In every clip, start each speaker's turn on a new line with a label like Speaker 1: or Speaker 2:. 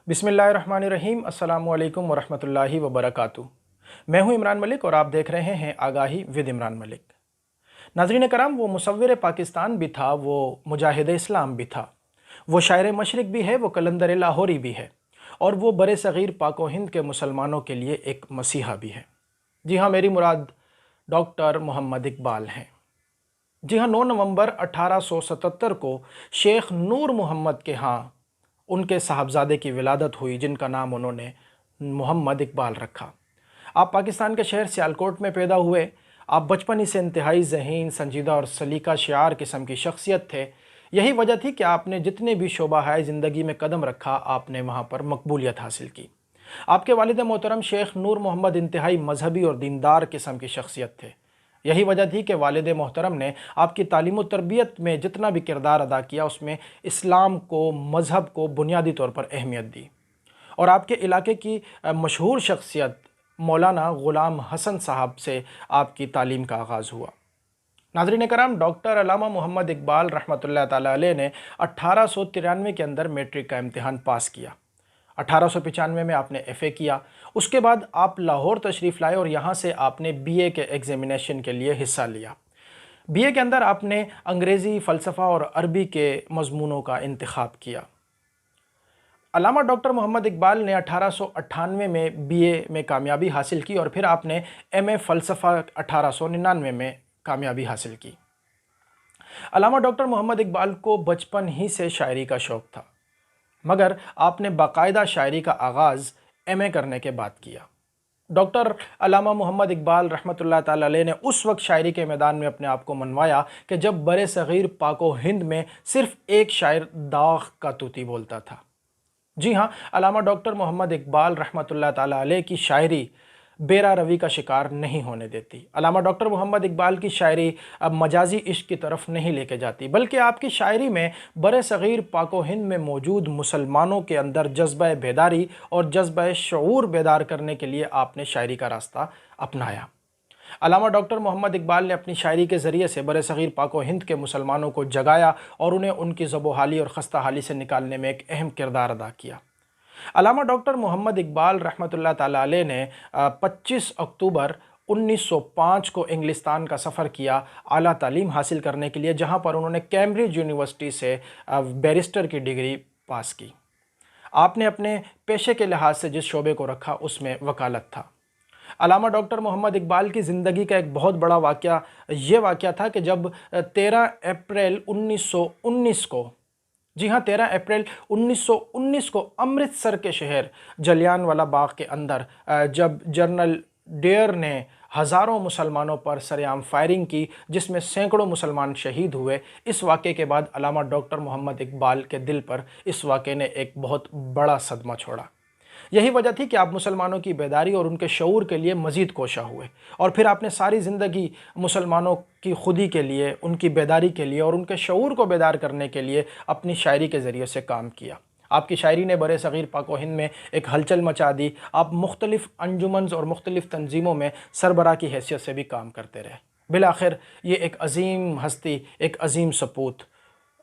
Speaker 1: बिस्मिल्लाहिर्रहमानिर्रहीम। अस्सलामु अलैकुम वरहमतुल्लाहि वबरकातुह। मैं हूं इमरान मलिक और आप देख रहे हैं आगाही विद इमरान मलिक। नाज़रीन कराम, वो मुसव्विर पाकिस्तान भी था, वो मुजाहिद इस्लाम भी था, वो शायर मशरिक भी है, वो कलंदर लाहौरी भी है, और वो बरे सग़ीर पाक व हिंद के मुसलमानों के लिए एक मसीहा भी है। जी हाँ, मेरी मुराद डॉक्टर मोहम्मद इकबाल हैं। जी हाँ, 9 नवंबर 1877 को शेख नूर मोहम्मद के यहाँ उनके साहबजादे की विलादत हुई, जिनका नाम उन्होंने मोहम्मद इकबाल रखा। आप पाकिस्तान के शहर सियालकोट में पैदा हुए। आप बचपन ही से इंतहाई ज़हीन, संजीदा और सलीका शियार किस्म की शख्सियत थे। यही वजह थी कि आपने जितने भी शोबाहाए ज़िंदगी में कदम रखा, आपने वहाँ पर मकबूलियत हासिल की। आपके वालिद मोहतरम शेख नूर मोहम्मद इंतहाई मजहबी और दीनदार किस्म की शख्सियत थे। यही वजह थी कि वालिद मोहतरम ने आपकी तालीम व तरबियत में जितना भी किरदार अदा किया, उसमें इस्लाम को, मज़हब को बुनियादी तौर पर अहमियत दी। और आपके इलाके की मशहूर शख्सियत मौलाना ग़ुलाम हसन साहब से आपकी तालीम का आगाज़ हुआ। नाज़रीन कराम, डॉक्टर अल्लामा मोहम्मद इकबाल रहमतुल्लाह ताला अलैह ने 1893 के अंदर मैट्रिक का इम्तिहान पास किया। 1895 में आपने FA किया। उसके बाद आप लाहौर तशरीफ़ लाए और यहाँ से आपने BA के एग्ज़ामिनेशन के लिए हिस्सा लिया। BA के अंदर आपने अंग्रेज़ी, फ़लसफ़ा और अरबी के मज़मूनों का इंतख़ाब किया। अल्लामा डॉक्टर मोहम्मद इकबाल ने 1898 में BA में कामयाबी हासिल की और फिर आपने MA फ़लसफ़ा 1899 में कामयाबी हासिल की। अल्लामा डॉक्टर मोहम्मद इकबाल को बचपन ही से शायरी का शौक़ था, मगर आपने बाकायदा शायरी का आगाज़ MA करने के बाद किया। डॉक्टर अल्लामा मोहम्मद इकबाल रहमतुल्लाह ताला अलैह ने उस वक्त शायरी के मैदान में अपने आप को मनवाया कि जब बरे सग़ीर पाक व हिंद में सिर्फ़ एक शायर दाग़ का तूती बोलता था। जी हाँ, अल्लामा डॉक्टर मोहम्मद इकबाल रहमतुल्लाह ताला अलैह की शायरी बेरा रवी का शिकार नहीं होने देती। अल्लामा डॉक्टर मोहम्मद इकबाल की शायरी अब मजाजी इश्क की तरफ नहीं लेके जाती, बल्कि आपकी शायरी में बरे सग़ीर पाक व हिंद में मौजूद मुसलमानों के अंदर जज्बा बेदारी और जज्बा शऊर बेदार करने के लिए आपने शायरी का रास्ता अपनाया। अल्लामा डॉक्टर मोहम्मद इकबाल ने अपनी शायरी के ज़रिए से बरे सग़ीर पाक व हिंद के मुसलमानों को जगाया और उन्हें उनकी ज़बोहाली और ख़स्ता हाली से निकालने में एक अहम किरदार अदा किया। अल्लामा डॉक्टर मोहम्मद इकबाल रहमतुल्लाह ताला अलैह ने 25 अक्टूबर 1905 को इंग्लिस्तान का सफ़र किया आला तालीम हासिल करने के लिए, जहाँ पर उन्होंने कैम्ब्रिज यूनिवर्सिटी से बैरिस्टर की डिग्री पास की। आपने अपने पेशे के लिहाज से जिस शोबे को रखा उसमें वकालत था। अल्लामा डॉक्टर मोहम्मद इकबाल की ज़िंदगी का एक बहुत बड़ा वाक़या ये वाक़या था कि जब 13 अप्रैल 1919 को, जी हाँ, 13 अप्रैल 1919 को अमृतसर के शहर जलियांवाला बाग के अंदर जब जनरल डेयर ने हज़ारों मुसलमानों पर सरेआम फायरिंग की, जिसमें सैकड़ों मुसलमान शहीद हुए, इस वाक़े के बाद अल्लामा डॉक्टर मोहम्मद इकबाल के दिल पर इस वाक़े ने एक बहुत बड़ा सदमा छोड़ा। यही वजह थी कि आप मुसलमानों की बेदारी और उनके शऊर के लिए मज़ीद कोशा हुए, और फिर आपने सारी ज़िंदगी मुसलमानों की खुदी के लिए, उनकी बेदारी के लिए और उनके शऊर को बेदार करने के लिए अपनी शायरी के ज़रिए से काम किया। आपकी शायरी ने बरे सग़ीर पाक व हिंद में एक हलचल मचा दी। आप मुख्तलिफ़ अंजुमन और मुख्तलिफ़ तंजीमों में सरबराह की हैसियत से भी काम करते रहे। बिलाखिर ये एक अज़ीम हस्ती, एक अज़ीम सपूत,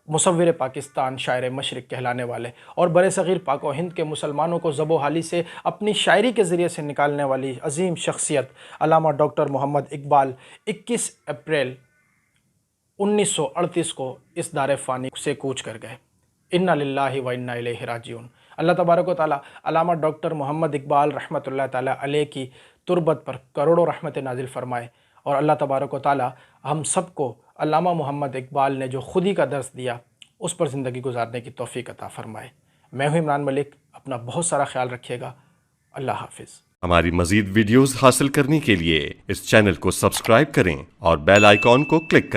Speaker 1: मुसव्विर पाकिस्तान, शायर मशरिक कहलाने वाले और बरे सग़ीर पाक व हिंद के मुसलमानों को ज़बोहाली से अपनी शायरी के ज़रिए से निकालने वाली अज़ीम शख्सियत अल्लामा डॉक्टर मोहम्मद इकबाल 21 अप्रैल 1938 को इस दार फ़ानी से कूच कर गए। इन्ना लिल्लाहि व इन्ना इलैहि राजिऊन। अल्लाह तबारक व तआला अल्लामा डॉक्टर मोहम्मद इकबाल रहमतुल्लाह ताला अलैह की तुरबत पर करोड़ों रहमत नाजिल फ़रमाए, और अल्लाह तबारक व तआला हम सबको अल्लामा मोहम्मद इकबाल ने जो खुदी का दर्स दिया उस पर ज़िंदगी गुजारने की तौफ़ीक़ अता फ़रमाए। मैं हूँ इमरान मलिक, अपना बहुत सारा ख्याल रखिएगा। अल्लाह हाफ़िज़।
Speaker 2: हमारी मज़ीद वीडियोज़ हासिल करने के लिए इस चैनल को सब्सक्राइब करें और बेल आइकॉन को क्लिक करें।